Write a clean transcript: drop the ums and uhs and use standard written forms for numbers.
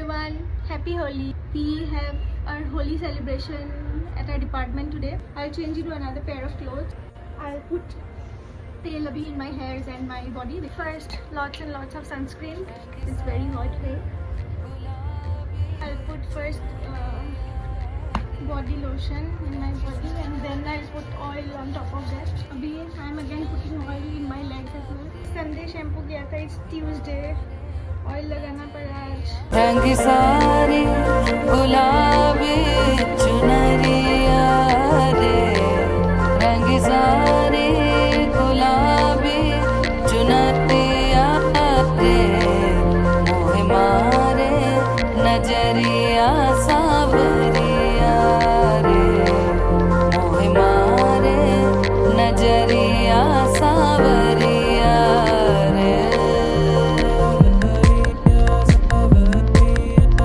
everyone, happy Holi. We have our Holi celebration at our department today. I'll change into another pair of clothes. I'll put tel abhi in my hairs and my body. First, lots and lots of sunscreen. It's very hot here. I'll put first body lotion in my body and then I'll put oil on top of that. Abhi I'm again putting oil in my legs as well. Sunday shampoo kiya tha, it's Tuesday. Oil लगाना पड़ा आज. रंग सारी गुलाबी चुनरिया रे, रंग सारी गुलाबी चुनरिया रे, मोह मारे नजरिया.